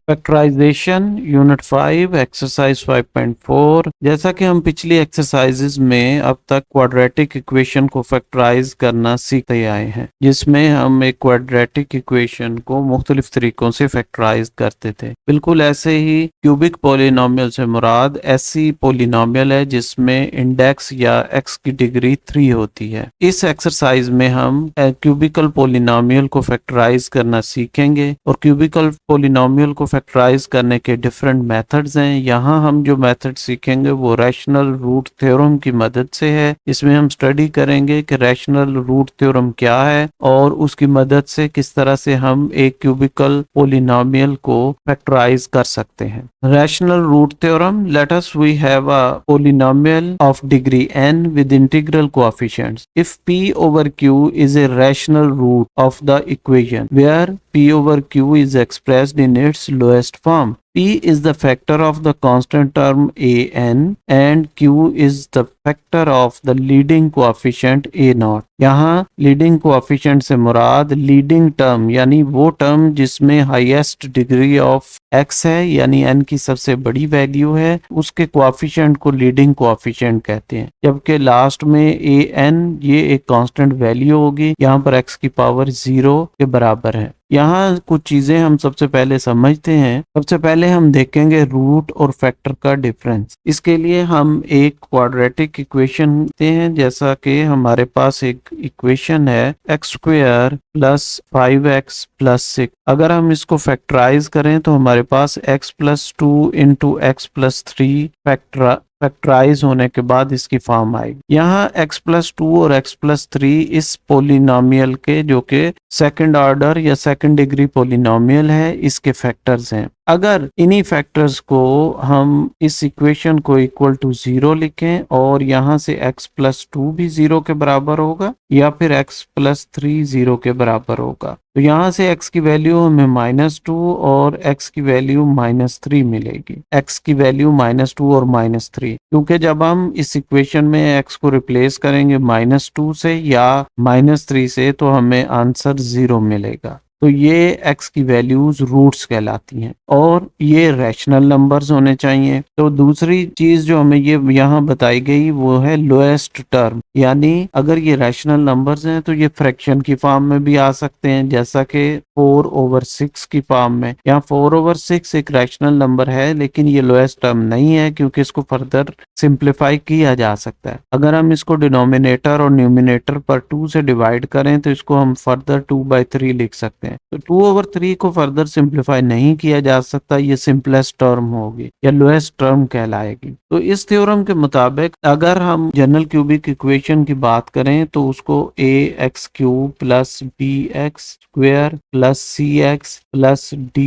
Factorisation unit 5 exercise 5.4। जैसा कि हम पिछली एक्सरसाइजेज में अब तक क्वाड्रेटिक इक्वेशन को फैक्टराइज करना सीखते आए हैं, जिसमें हम एक क्वाड्रेटिक इक्वेशन को मुख्तलिफ तरीकों से फैक्टराइज करते थे। बिल्कुल ऐसे ही क्यूबिक पॉलिनोमियल से मुराद ऐसी पॉलिनोमियल है जिसमें इंडेक्स या एक्स की डिग्री 3 होती है। इस एक्सरसाइज में हम क्यूबिकल पॉलिनोमियल को फैक्टराइज करना सीखेंगे और क्यूबिकल पॉलिनोमियल को फैक्टराइज करने के डिफरेंट मेथड्स हैं। यहाँ हम जो मेथड सीखेंगे वो रैशनल रूट थ्योरम की मदद से है। इसमें हम स्टडी करेंगे कि रैशनल रूट थ्योरम क्या है और उसकी मदद से किस तरह से हम एक क्यूबिकल पॉलिनोमियल को फैक्टराइज कर सकते हैं। Rational root theorem, let us we have a polynomial of degree n with integral coefficients. If p over q is a rational root of the equation where p over q is expressed in its lowest form, p is the factor of the constant term a n and q is the factor of the leading coefficient a naught. यहाँ leading coefficient से मुराद leading term यानी वो term जिसमें highest degree of x है यानी n की सबसे बड़ी वैल्यू है, उसके कोएफिशिएंट को लीडिंग कोएफिशिएंट कहते हैं। जबकि लास्ट में a n ये एक कांस्टेंट वैल्यू होगी, यहाँ पर x की पावर 0 के बराबर है। यहाँ कुछ चीजें हम सबसे पहले समझते हैं। सबसे पहले हम देखेंगे रूट और फैक्टर का डिफरेंस। इसके लिए हम एक क्वाड्रेटिक इक्वेशन लेते हैं, जैसा कि हमारे पास एक इक्वेशन है x square plus 5x plus 6। अगर हम इसको फैक्टराइज करें तो हमारे पास x plus 2 into X plus 3 factorise होने के बाद इसकी फॉर्म आएगी। यहाँ x प्लस 2 और x प्लस 3 इस पोलिनोमियल के, जो कि सेकंड ऑर्डर या सेकंड डिग्री पोलिनोमियल है, इसके फैक्टर्स हैं। अगर इन्हीं फैक्टर्स को हम इस इक्वेशन को इक्वल टू 0 लिखें और यहाँ से x प्लस 2 भी 0 के बराबर होगा या फिर x प्लस 3 0 के बराबर होगा, तो यहाँ से x की वैल्यू हमें -2 और x की वैल्यू -3 मिलेगी। x की वैल्यू -2 और -3, क्योंकि जब हम इस इक्वेशन में x को रिप्लेस करेंगे -2 से या -3 से तो हमें आंसर 0 मिलेगा। तो ये x की वैल्यूज रूट्स कहलाती हैं और ये रैशनल नंबर्स होने चाहिए। तो दूसरी चीज जो हमें ये यहाँ बताई गई वो है लोएस्ट टर्म, यानी अगर ये रैशनल नंबर्स हैं तो ये फ्रैक्शन की फॉर्म में भी आ सकते हैं, जैसा कि 4/6 की फॉर्म में। यहाँ 4/6 एक रैशनल नंबर है लेकिन ये लोएस्ट टर्म नहीं है, क्योंकि इसको फर्दर सिंप्लीफाई किया जा सकता है। अगर हम इसको डिनोमिनेटर और न्यूमिनेटर पर 2 से डिवाइड करें तो इसको हम फर्दर 2/3 लिख सकते हैं। तो 2/3 को फर्दर सिंप्लीफाई नहीं किया जा सकता, ये सिंपलेस्ट टर्म होगी या लोएस्ट टर्म कहलाएगी। तो इस थ्योरम के मुताबिक अगर हम जनरल क्यूबिक इक्वेशन की बात करें तो उसको ax³ plus bx square plus cx plus d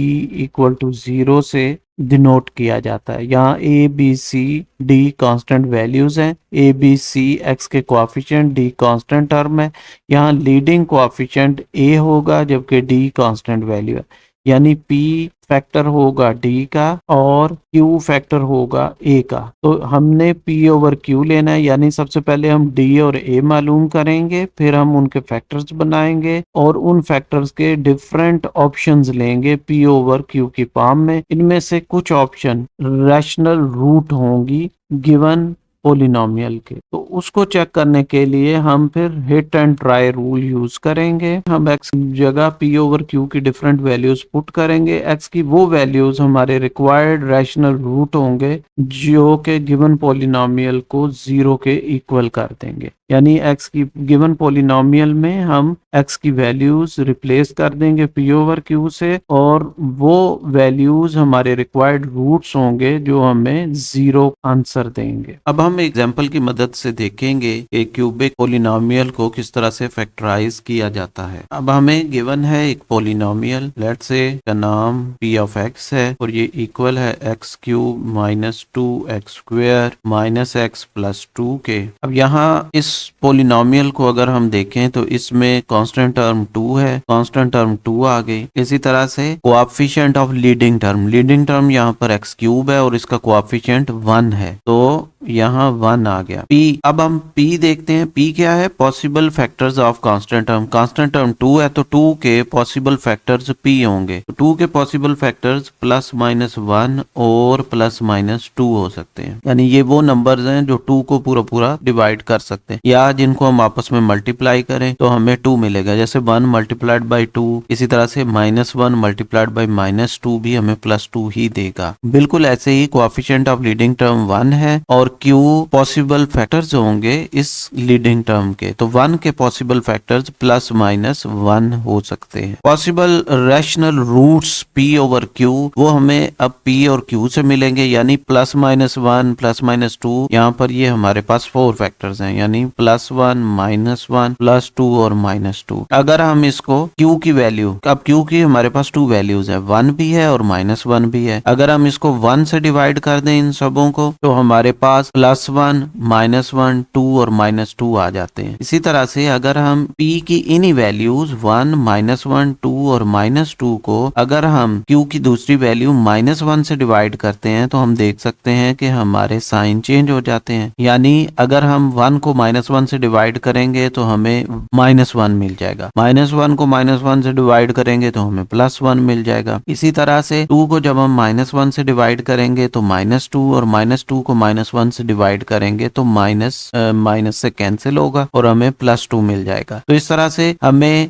equal to 0 से डिनोट किया जाता है। यहाँ a b c d constant values हैं। a b c x के कोएफिशिएंट, d कांस्टेंट टर्म है। यहाँ लीडिंग कोएफिशिएंट a होगा जबकि d कांस्टेंट वैल्यू है, यानी p फैक्टर होगा d का और q फैक्टर होगा a का। तो हमने p/q लेना है, यानी सबसे पहले हम d और a मालूम करेंगे, फिर हम उनके फैक्टर्स बनाएंगे और उन फैक्टर्स के डिफरेंट ऑप्शंस लेंगे p/q की फॉर्म में। इनमें से कुछ ऑप्शन रैशनल रूट होंगी गिवन पोलिनोमियल के, तो उसको चेक करने के लिए हम फिर hit and try rule use करेंगे। हम x की जगह p/q की डिफरेंट वैल्यूज पुट करेंगे। x की वो वैल्यूज हमारे रिक्वायर्ड रैशनल रूट होंगे जो कि गिवन पोलिनोमियल को 0 के इक्वल कर देंगे, यानी x की गिवन पोलिनोमियल में हम x की वैल्यूज रिप्लेस कर देंगे p/q से और वो वैल्यूज हमारे रिक्वायर्ड रूट्स होंगे जो हमें 0 आंसर देंगे। अब हम एग्जांपल की मदद से देखेंगे कि क्यूबिक पोलिनोमियल को किस तरह से फैक्टराइज किया जाता है। अब हमें गिवन है एक पोलिनोमियल, लेट्स से का नाम p ऑफ x है और ये इक्वल है x³ - 2x² - x + 2 के। अब यहाँ इस पोलिनोमियल को अगर हम देखें तो इसमें कांस्टेंट टर्म 2 है, कांस्टेंट टर्म 2 आ गई। इसी तरह से कोएफिशिएंट ऑफ लीडिंग टर्म यहाँ पर एक्स क्यूब है और इसका कोएफिशिएंट 1 है, तो यहाँ 1 आ गया। P, अब हम P देखते हैं। P क्या है? Possible factors of constant term. Constant term 2 है तो 2 के पॉसिबल फैक्टर्स P होंगे। तो 2 के पॉसिबल फैक्टर्स +-1 और +-2 हो सकते हैं, यानी ये वो नंबर्स हैं जो 2 को पूरा पूरा डिवाइड कर सकते हैं, या जिनको हम आपस में मल्टीप्लाई करें तो हमें 2 मिलेगा। जैसे 1 मल्टीप्लाइड बाई 2, इसी तरह से -1 मल्टीप्लाइड बाई -2 भी हमें +2 ही देगा। बिल्कुल ऐसे ही कोएफिशिएंट ऑफ लीडिंग टर्म 1 है और Q पॉसिबल फैक्टर्स होंगे इस लीडिंग टर्म के, तो 1 के पॉसिबल फैक्टर्स +-1 हो सकते हैं। Possible rational roots P over Q वो हमें अब P और Q से मिलेंगे, यानी +-1 +-2। यहाँ पर ये हमारे पास 4 फैक्टर्स हैं, यानी +1 -1 +2 और -2। अगर हम इसको Q की वैल्यू, अब Q की हमारे पास 2 वैल्यूज है, 1 भी है और -1 भी है। अगर हम इसको 1 से डिवाइड कर दें इन सबों को तो हमारे पास +1 -1 2 और -2 आ जाते हैं। इसी तरह से अगर हम P की इन्हीं वैल्यूज 1 -1 2 और -2 को अगर हम Q की दूसरी वैल्यू -1 से डिवाइड करते हैं तो हम देख सकते हैं कि हमारे साइन चेंज हो जाते हैं। यानी अगर हम 1 को -1 से डिवाइड करेंगे तो हमें -1 मिल जाएगा, -1 को -1 से डिवाइड करेंगे तो हमें +1 मिल जाएगा। इसी तरह से 2 को जब हम -1 से डिवाइड करेंगे तो -2 और -2 को -1 से डिवाइड करेंगे तो माइनस से कैंसिल होगा और हमें +2 मिल जाएगा। तो इस तरह से हमें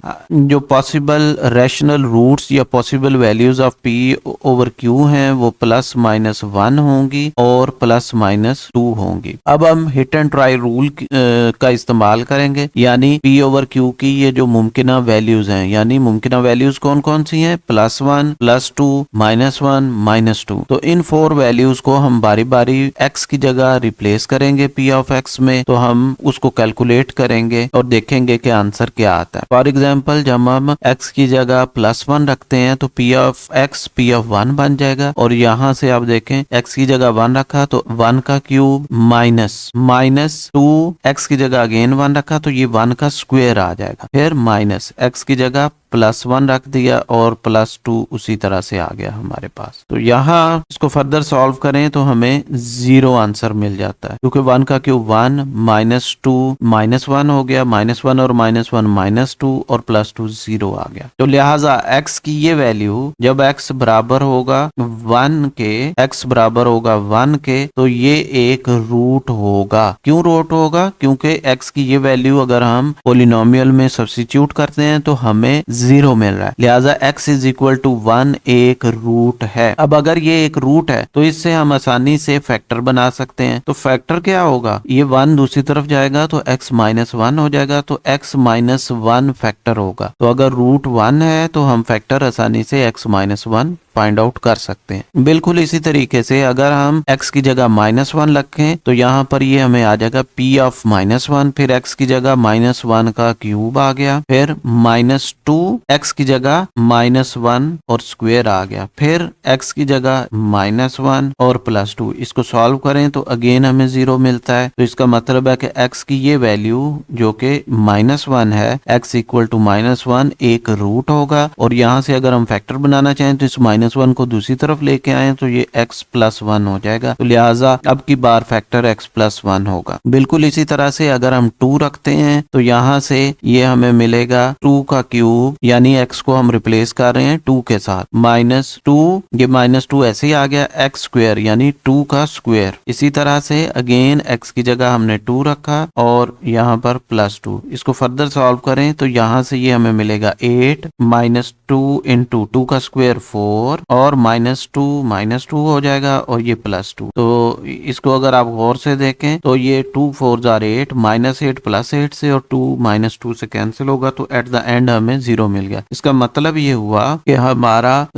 जो पॉसिबल रैशनल रूट्स या possible values of P over Q हैं वो +-1 होंगी और +-2 होंगी। अब हम हिट एंड ट्राई रूल का इस्तेमाल करेंगे, यानी P ओवर Q की ये जो मुमकिना वैल्यूज हैं, यानी मुमकिना वैल्यूज कौन कौन सी हैं? +1 +2 -1 -2। तो इन 4 वैल्यूज को हम बारी बारी x की जगह रिप्लेस करेंगे P ऑफ x में, तो हम उसको कैलकुलेट करेंगे और देखेंगे कि आंसर क्या आता है। फॉर एग्जाम्पल जब हम x की जगह +1 रखते हैं तो P of x P of 1 बन जाएगा, और यहाँ से आप देखें x की जगह 1 रखा तो 1 का क्यूब -2, x की जगह अगेन 1 रखा तो ये 1 का स्क्वायर आ जाएगा, फिर माइनस x की जगह +1 रख दिया और +2 उसी तरह से आ गया हमारे पास। तो यहाँ इसको फर्दर सॉल्व करें तो हमें 0 आंसर मिल जाता है, क्योंकि 1 का क्यूब 1 -2 -1 हो गया, -1 और -1 -2 और +2 0 आ गया। तो लिहाजा x की ये वैल्यू जब x बराबर होगा 1 के, x बराबर होगा 1 के, तो ये एक रूट होगा। क्यों रूट होगा? क्योंकि x की ये वैल्यू अगर हम पोलिनोमियल में सब्स्टिट्यूट करते हैं तो हमें 0 मिल रहा है, लिहाजा x = 1 एक रूट है। अब अगर ये एक रूट है तो इससे हम आसानी से फैक्टर बना सकते हैं। तो फैक्टर क्या होगा? ये 1 दूसरी तरफ जाएगा तो x -1 हो जाएगा, तो x -1 फैक्टर होगा। तो अगर रूट 1 है तो हम फैक्टर आसानी से x -1 फाइंड आउट कर सकते हैं। बिल्कुल इसी तरीके से अगर हम x की जगह -1 रखें तो यहाँ पर ये हमें आ जाएगा P ऑफ -1, फिर x की जगह -1 का क्यूब आ गया, फिर -2 x की जगह -1 और स्क्वायर आ गया, फिर x की जगह -1 और +2। इसको सॉल्व करें तो अगेन हमें 0 मिलता है। तो इसका मतलब है कि x की ये वैल्यू जो कि -1 है, x = -1 एक रूट होगा, और यहाँ से अगर हम फैक्टर बनाना चाहें तो इस -1 को दूसरी तरफ लेके आए तो ये x +1 हो जाएगा। तो लिहाजा अब की बार फैक्टर x +1 होगा। बिल्कुल इसी तरह से अगर हम 2 रखते हैं तो यहाँ से ये हमें मिलेगा 2 का क्यूब, यानी x को हम रिप्लेस कर रहे हैं 2 के साथ, -2, ये -2 ऐसे ही आ गया, x स्क्वायर यानी 2 का स्क्वायर। इसी तरह से अगेन x की जगह हमने 2 रखा और यहाँ पर +2। इसको फर्दर सॉल्व करें तो यहाँ से ये हमें मिलेगा 8 -2 × 2 का स्क्वायर 4 और -2 हो जाएगा और ये +2। तो इसको अगर आप गौर से देखें तो ये 2 4 8 -8 +8 से और 2 -2 से कैंसिल होगा, तो एट द एंड हमें 0 मिल गया। इसका मतलब ये हुआ कि हमारा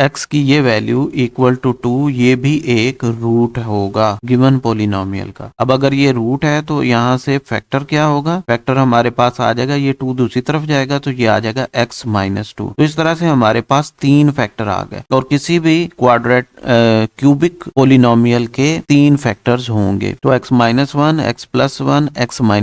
x की ये वैल्यू = 2 ये भी एक रूट होगा गिवन पोलिनोमियल का। अब अगर ये रूट है तो यहाँ से फैक्टर क्या होगा? फैक्टर हमारे पास आ जाएगा, ये 2 दूसरी तरफ जाएगा तो ये आ जाएगा x -2। तो इस तरह तरह से हमारे पास 3 फैक्टर आ गए और किसी भी क्यूबिक पोलिनोमियल के 3 फैक्टर्स होंगे। तो x-1, x+1,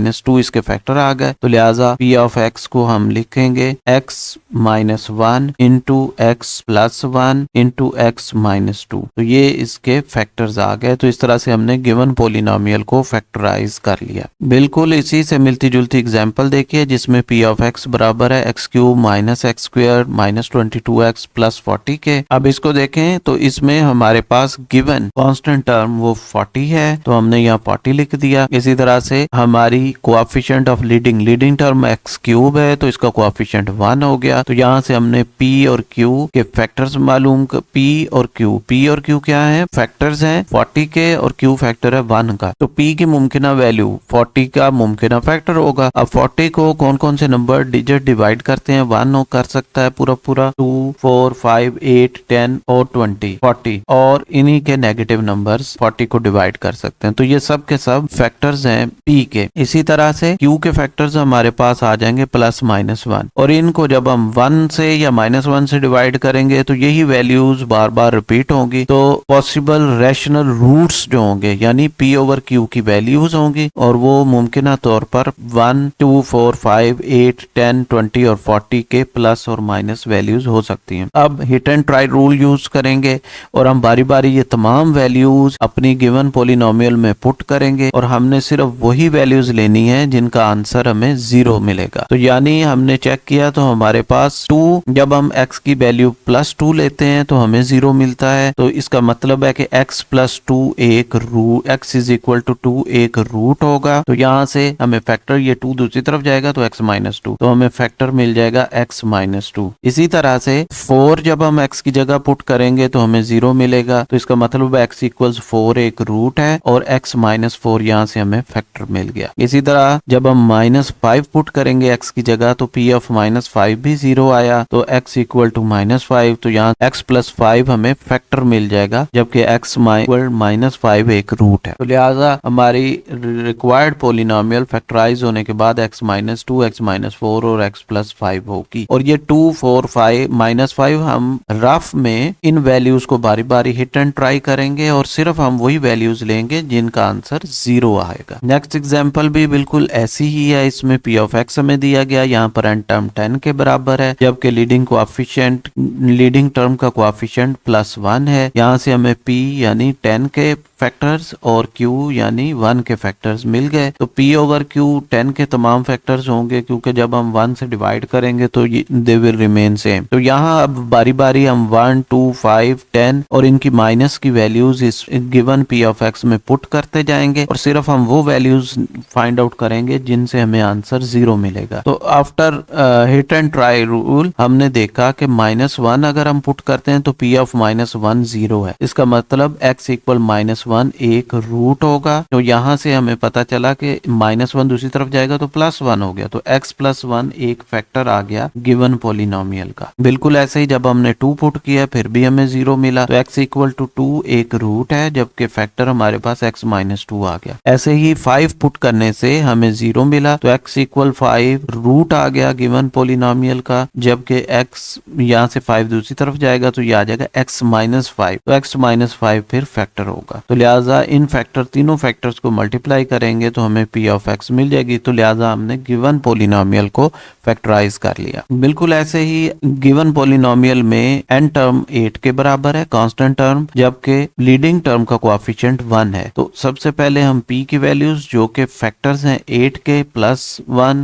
x-2 इसके फैक्टर आ गए। तो लिहाजा p ऑफ x को हम लिखेंगे x-1 into x+1 into x-2। तो ये इसके फैक्टर्स आ गए। तो इस तरह से हमने गिवन पोलिनोमियल को फैक्टराइज कर लिया। बिल्कुल इसी से मिलती जुलती एग्जांपल देखिए जिसमें p ऑफ x बराबर है x³ minus x square minus 22x plus 40 के। अब इसको देखें तो इसमें हमारे पास गिवन कांस्टेंट टर्म वो 40 है, तो हमने यहाँ 40 लिख दिया। इसी तरह से हमारी coefficient of leading term x³ है, तो इसका कोएफिशिएंट 1 हो गया। तो यहाँ से हमने p और q के फैक्टर्स मालूम, p और q क्या है, फैक्टर्स हैं 40 के और q फैक्टर है 1 का। तो p की मुमकिना वैल्यू 40 का मुमकिना फैक्टर होगा। अब 40 को कौन कौन से नंबर डिजिट डिवाइड करते हैं, 1 कर सकता है पूरा 2, 4, 5, 8, 10 और 20, 40 और इन्हीं के नेगेटिव नंबर्स 40 को डिवाइड कर सकते हैं। तो ये सब के सब फैक्टर्स हैं p के। इसी तरह से q के फैक्टर्स हमारे पास आ जाएंगे +-1 और इनको जब हम 1 से या -1 से डिवाइड करेंगे तो यही वैल्यूज बार बार रिपीट होंगी। तो पॉसिबल रैशनल रूट्स जो होंगे यानी p ओवर q की वैल्यूज होंगी और वो मुमकिना तौर पर 1, 2, 4, 5, 8, 10, 20 और 40 के प्लस और माइनस वैल्यूज हो सकती हैं। अब hit and try rule use करेंगे और हम बारी बारी ये तमाम वैल्यूज अपनी गिवन पोलिनोमियल में पुट करेंगे और हमने सिर्फ वही वैल्यूज लेनी है जिनका आंसर हमें 0 मिलेगा। तो यानी हमने चेक किया तो हमारे पास 2, जब हम x की वैल्यू +2 लेते हैं तो हमें 0 मिलता है। तो इसका मतलब है कि x + 2 एक रूट, x = 2 एक रूट होगा। तो यहाँ से हमें फैक्टर, ये 2 दूसरी तरफ जाएगा तो x-2, तो हमें फैक्टर मिल जाएगा x-2। इसी तरह से 4 जब हम x की जगह पुट करेंगे तो हमें 0 मिलेगा। तो इसका मतलब x = 4 एक रूट है और x-4 यहाँ से हमें फैक्टर मिल गया। इसी तरह जब हम -5 पुट करेंगे x की जगह तो p ऑफ -5 भी 0 आया। तो x = -5, तो यहाँ x + 5 हमें फैक्टर मिल जाएगा जबकि x -5 एक रूट है। तो लिहाजा हमारी रिक्वायर्ड पोलिनोमियल फैक्टराइज होने के बाद x-2, x-4 और x + 5 होगी। और ये 2, 4, 5, -5 हम रफ में इन वैल्यूज को बारी बारी हिट एंड ट्राई करेंगे और सिर्फ हम वही वैल्यूज लेंगे जिनका आंसर 0 आएगा। नेक्स्ट एग्जांपल भी बिल्कुल ऐसी ही है। इसमें p ऑफ x हमें दिया गया, यहाँ पर n टर्म 10 के बराबर है जबकि लीडिंग टर्म का कोएफिशिएंट +1 है। यहाँ से हमें p यानी 10 के फैक्टर्स और q यानी 1 के फैक्टर्स मिल गए। तो p ओवर q 10 के तमाम फैक्टर्स होंगे क्योंकि जब हम 1 से डिवाइड करेंगे तो दे विल रिमेन सेम। तो यहाँ अब बारी बारी हम 1, 2, 5, 10 और इनकी माइनस की वैल्यूज इस गिवन p ऑफ x में पुट करते जाएंगे और सिर्फ हम वो वैल्यूज फाइंड आउट करेंगे जिनसे हमें आंसर 0 मिलेगा। तो after hit and try rule हमने देखा कि -1 अगर हम पुट करते हैं तो p ऑफ -1 0 है। इसका मतलब x = -1 एक रूट होगा। तो यहाँ से हमें पता चला कि -1 दूसरी तरफ जाएगा तो +1 हो गया। तो x + 1 एक फैक्टर आ गया गिवन पोलिनोमियल का। बिल्कुल ऐसे ही जब हमने 2 पुट किया फिर भी हमें 0 मिला। तो x = 2 एक रूट है जबकि फैक्टर हमारे पास x-2 आ गया। ऐसे ही 5 पुट करने से हमें 0 मिला तो x = 5 रूट आ गया गिवन पोलिनोमियल का, जबकि x यहाँ से 5 दूसरी तरफ जाएगा तो ये आ जाएगा x-5। तो x-5 फिर फैक्टर होगा। तो लिहाजा इन तीनों फैक्टर्स को मल्टीप्लाई करेंगे तो हमें p ऑफ x मिल जाएगी। तो लिहाजा हमने गिवन पोलिनोमियल को फैक्टराइज कर लिया। बिल्कुल ऐसे ही गिवन पोलिनोमियल में n टर्म 8 के बराबर है कांस्टेंट टर्म, जबकि लीडिंग टर्म का कोएफिशिएंट 1 है। तो सबसे पहले हम p की वैल्यूज जो कि फैक्टर्स हैं 8 के +1,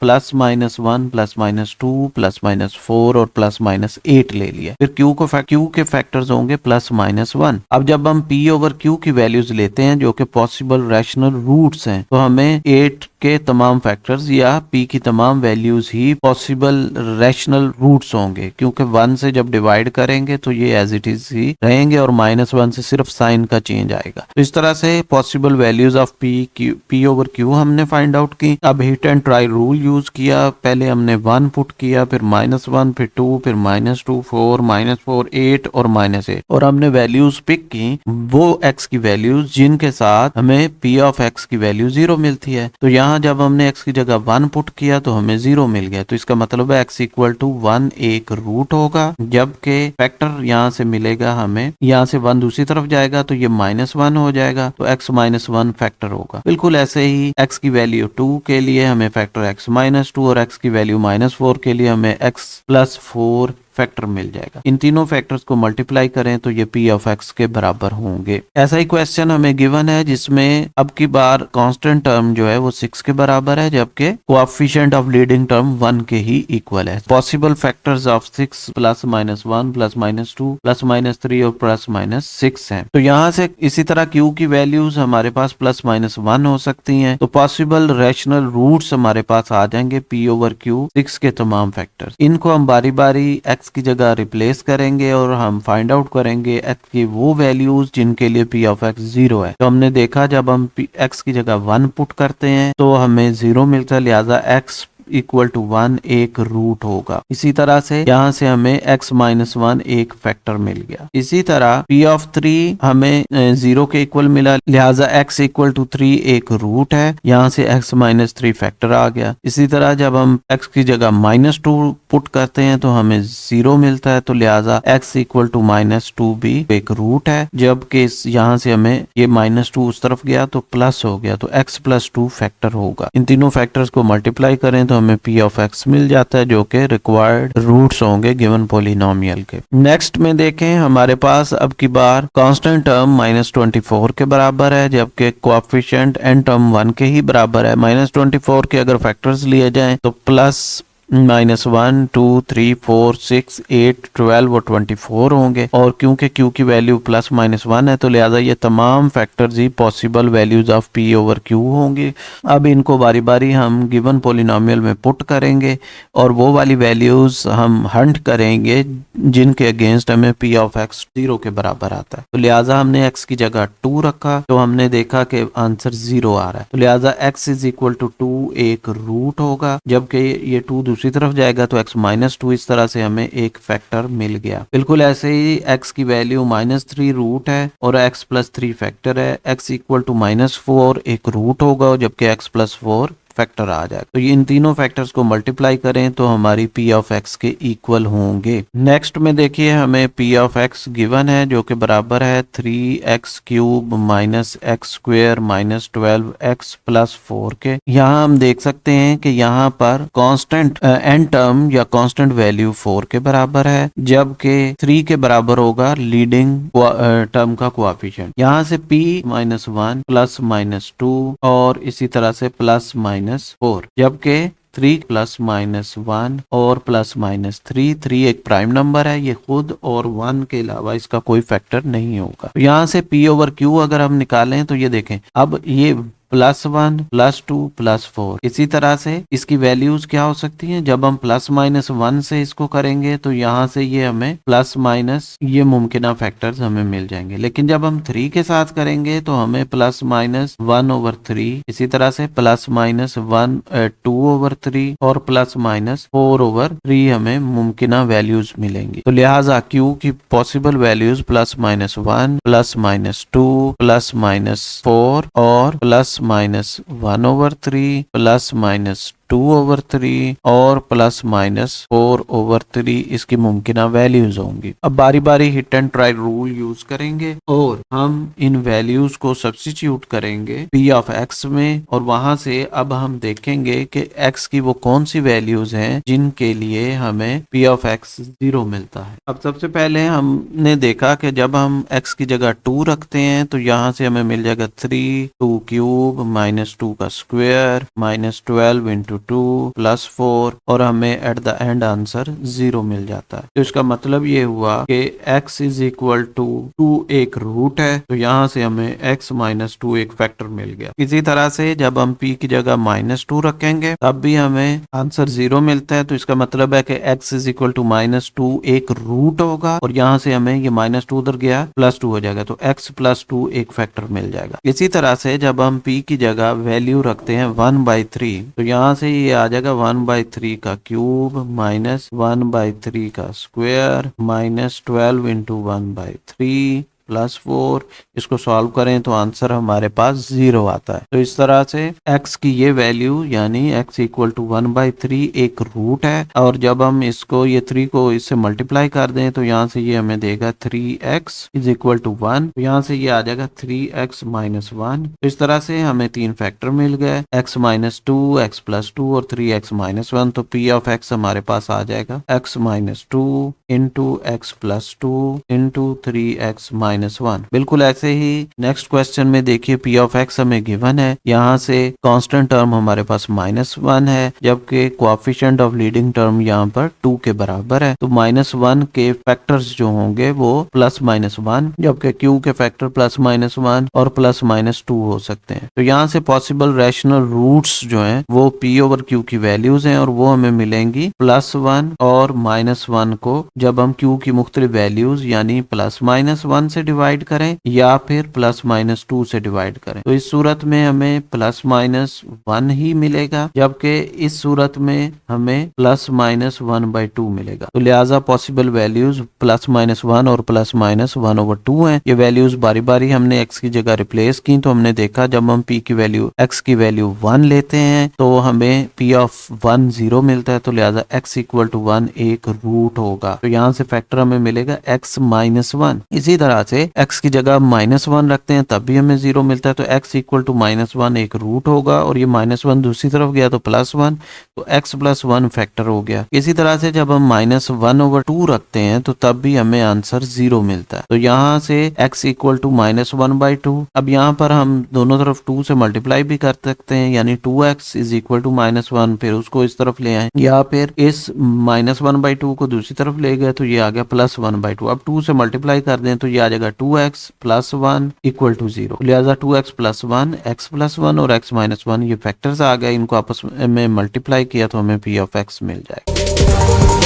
+-1, +-2, +-4 और +-8 ले लिया। फिर q के फैक्टर्स होंगे +-1। अब जब हम p ओवर q की वैल्यूज लेते हैं जो कि पॉसिबल रैशनल रूट्स हैं तो हमें 8 के तमाम फैक्टर्स या p की तमाम वैल्यूज ही पॉसिबल रैशनल रूट्स होंगे क्योंकि 1 से जब डिवाइड करेंगे तो ये एज इट इज ही रहेंगे और -1 से सिर्फ साइन का चेंज आएगा। तो इस तरह से possible values of p over q हमने फाइंड आउट की। अब hit and try rule use किया। पहले हमने 1 पुट किया, फिर -1, फिर 2, फिर -2, 4, -4, 8 और -8 और हमने वैल्यूज पिक की वो x की वैल्यूज जिनके साथ हमें p ऑफ x की वैल्यू 0 मिलती है। तो यहाँ यहाँ जब हमने x की जगह 1 पुट किया तो हमें 0 मिल गया, तो इसका मतलब है x इक्वल टू 1 एक रूट होगा, जबकि फैक्टर यहाँ से मिलेगा हमें, यहाँ से 1 दूसरी तरफ जाएगा तो ये -1 हो जाएगा, तो x -1 फैक्टर होगा। बिल्कुल ऐसे ही x की वैल्यू 2 के लिए हमें फैक्टर x -2 और x की वैल्यू -4 के लिए हमें x +4 फैक्टर मिल जाएगा। इन तीनों फैक्टर्स को मल्टीप्लाई करें तो ये p ऑफ x के बराबर होंगे। ऐसा ही क्वेश्चन हमें गिवन है जिसमें अब की बार कांस्टेंट टर्म जो है वो 6 के बराबर है, जबकि कोएफिशिएंट ऑफ लीडिंग टर्म 1 के ही इक्वल है। पॉसिबल फैक्टर्स ऑफ 6 +-1 +-2 +-3 और +-6 है। तो यहाँ से इसी तरह q की वैल्यूज हमारे पास +-1 हो सकती हैं, तो पॉसिबल रैशनल रूट्स हमारे पास आ जाएंगे p/q 6 के तमाम फैक्टर्स। इनको हम बारी बारी x की जगह रिप्लेस करेंगे और हम फाइंड आउट करेंगे x की वो वैल्यूज जिनके लिए p ऑफ x 0 है। तो हमने देखा जब हम x की जगह 1 पुट करते हैं तो हमें 0 मिलता है, लिहाजा x इक्वल टू 1 एक रूट होगा। इसी तरह से यहाँ से हमें x -1 एक फैक्टर मिल गया। इसी तरह p ऑफ 3 हमें 0 के इक्वल मिला, लिहाजा x इक्वल टू 3 एक रूट है, यहाँ से x -3 फैक्टर आ गया। इसी तरह जब हम x की जगह -2 पुट करते हैं तो हमें 0 मिलता है, तो लिहाजा x इक्वल टू -2 भी एक रूट है, जबकि यहाँ से हमें ये -2 उस तरफ गया तो प्लस हो गया, तो x +2 फैक्टर होगा। इन तीनों फैक्टर्स को मल्टीप्लाई करें तो हमें p ऑफ x मिल जाता है, जो कि रिक्वायर्ड रूट्स होंगे गिवन पॉलिनोमियल के। नेक्स्ट में देखें, हमारे पास अब की बार कांस्टेंट टर्म -24 के बराबर है, जबकि कोएफिशिएंट n टर्म 1 के ही बराबर है। -24 के अगर फैक्टर्स लिए जाएं तो +-1 2 3 4 6 8 12 और 24 होंगे, और क्योंकि q की वैल्यू +-1 है तो लिहाजा ये तमाम factors he possible values of p/q होंगे। अब इनको बारी बारी हम गिवन पॉलिनोमियल में पुट करेंगे और वो वाली वैल्यूज हम हंट करेंगे जिनके अगेंस्ट हमें p ऑफ x 0 के बराबर आता है। तो लिहाजा हमने x की जगह 2 रखा तो हमने देखा कि आंसर 0 आ रहा है, तो लिहाजा x इक्वल टू 2 एक रूट होगा, जबकि ये 2 दूसरी तरफ जाएगा तो x -2, इस तरह से हमें एक फैक्टर मिल गया। बिल्कुल ऐसे ही x की वैल्यू -3 रूट है और x +3 फैक्टर है, x इक्वल टू -4 एक रूट होगा, जबकि x +4 फैक्टर आ जाएगा। तो ये इन तीनों फैक्टर्स को मल्टीप्लाई करें तो हमारी p ऑफ x के इक्वल होंगे। नेक्स्ट में देखिए, हमें p ऑफ x गिवन है जो कि बराबर है 3x³ - x² - 12x + 4 के। यहाँ हम देख सकते हैं कि यहाँ पर कांस्टेंट n टर्म या कांस्टेंट वैल्यू 4 के बराबर है, जबकि 3 के बराबर होगा लीडिंग टर्म का कोएफिशिएंट। यहाँ से p -1 +-2 और इसी तरह से +-4, जबकि 3 +-1 और +-3, 3 एक प्राइम नंबर है, ये खुद और 1 के अलावा इसका कोई फैक्टर नहीं होगा। तो यहाँ से p/q अगर हम निकालें तो ये देखें, अब ये +1 +2 +4, इसी तरह से इसकी वैल्यूज क्या हो सकती हैं। जब हम +-1 से इसको करेंगे तो यहाँ से ये हमें +- ये मुमकिन फैक्टर्स हमें मिल जाएंगे, लेकिन जब हम 3 के साथ करेंगे तो हमें +-1/3, इसी तरह से +-1 2/3 और +-4/3 हमें मुमकिन वैल्यूज मिलेंगी। तो लिहाजा q की पॉसिबल वैल्यूज +-1 +-2 +-4 और +-1/3 +-2/3 और +-4/3 इसकी मुमकिन वैल्यूज होंगी। अब बारी बारी hit and try rule use करेंगे और हम इन वैल्यूज को सब्स्टिट्यूट करेंगे p ऑफ x में, और वहां से अब हम देखेंगे कि x की वो कौन सी वैल्यूज हैं जिनके लिए हमें p ऑफ x 0 मिलता है। अब सबसे पहले हमने देखा कि जब हम x की जगह 2 रखते हैं तो यहाँ से हमें मिल जाएगा 3 2³ -2 का स्क्वायर -12 × 2 +4 और हमें एट द एंड आंसर 0 मिल जाता है। तो इसका मतलब ये हुआ कि x इक्वल टू 2 एक रूट है, तो यहाँ से हमें x -2 एक फैक्टर मिल गया। इसी तरह से जब हम p की जगह -2 रखेंगे तब भी हमें आंसर 0 मिलता है, तो इसका मतलब है कि x इक्वल टू -2 एक रूट होगा, और यहाँ से हमें ये -2 उधर गया +2 हो जाएगा, तो x +2 एक फैक्टर मिल जाएगा। इसी तरह से जब हम p की जगह वैल्यू रखते हैं 1/3, तो यहाँ से ये आ जाएगा 1/3 का क्यूब -1/3 का स्क्वायर -12 × 1/3 +4, इसको सॉल्व करें तो आंसर हमारे पास 0 आता है। तो इस तरह से x की ये वैल्यू यानी x इक्वल टू 1/3 एक रूट है, और जब हम इसको ये 3 को इससे मल्टीप्लाई कर दें तो यहाँ से ये हमें देगा 3x इज इक्वल टू 1, तो यहाँ से ये आ जाएगा 3x माइनस 1। तो इस तरह से हमें 3 फैक्टर मिल गए, x माइनस 2, x प्लस 2 और 3x माइनस 1। तो p ऑफ x हमारे पास आ जाएगा x minus 2 into x plus 2 into 3x minus 1। बिल्कुल ऐसे ही नेक्स्ट क्वेश्चन में देखिए p ऑफ x हमें गिवन है, यहाँ से कांस्टेंट टर्म हमारे पास -1 है, जबकि कोएफिशिएंट ऑफ लीडिंग टर्म यहाँ पर 2 के बराबर है। तो -1 के फैक्टर्स जो होंगे वो +-1, जबकि q के फैक्टर +-1 और +-2 हो सकते हैं। तो यहाँ से पॉसिबल रैशनल रूट्स जो हैं वो p ओवर q की वैल्यूज हैं, और वो हमें मिलेंगी +1 और -1 को जब हम q की मुख्तलिफ वैल्यूज यानी +-1 से डिवाइड करें या फिर +-2 से डिवाइड करें। तो इस सूरत में हमें +-1 ही मिलेगा, जबकि इस सूरत में हमें +-1/2 मिलेगा। तो लिहाजा पॉसिबल वैल्यूज +-1 और +-1/2 हैं। ये वैल्यूज बारी बारी हमने x की जगह रिप्लेस की, तो हमने देखा जब हम p की वैल्यू x की वैल्यू 1 लेते हैं तो हमें p ऑफ 1 0 मिलता है, तो लिहाजा x इक्वल टू 1 एक रूट होगा। तो यहाँ से फैक्टर हमें मिलेगा x माइनस 1। इसी तरह से x की जगह -1 रखते हैं तब भी हमें 0 मिलता है, तो x इक्वल टू -1 एक रूट होगा, और ये -1 दूसरी तरफ गया तो +1, तो x प्लस 1 फैक्टर हो गया। इसी तरह से जब हम -1/2 रखते हैं तो तब भी हमें आंसर 0 मिलता है। तो यहाँ से x इक्वल टू -1/2। अब यहाँ पर हम दोनों तरफ 2 से मल्टीप्लाई भी कर सकते हैं, यानी 2x इज इक्वल टू -1, फिर उसको इस तरफ ले आए, या फिर इस -1/2 को दूसरी तरफ ले गए तो ये आ गया +1/2। अब 2 से मल्टीप्लाई कर दें तो ये आ जाएगा 2x प्लस 1 इक्वल टू 0। लिहाजा 2x प्लस 1, x प्लस 1 और x माइनस 1 ये फैक्टर्स आ गए, इनको आपस में मल्टीप्लाई किया तो हमें p ऑफ x मिल जाएगा।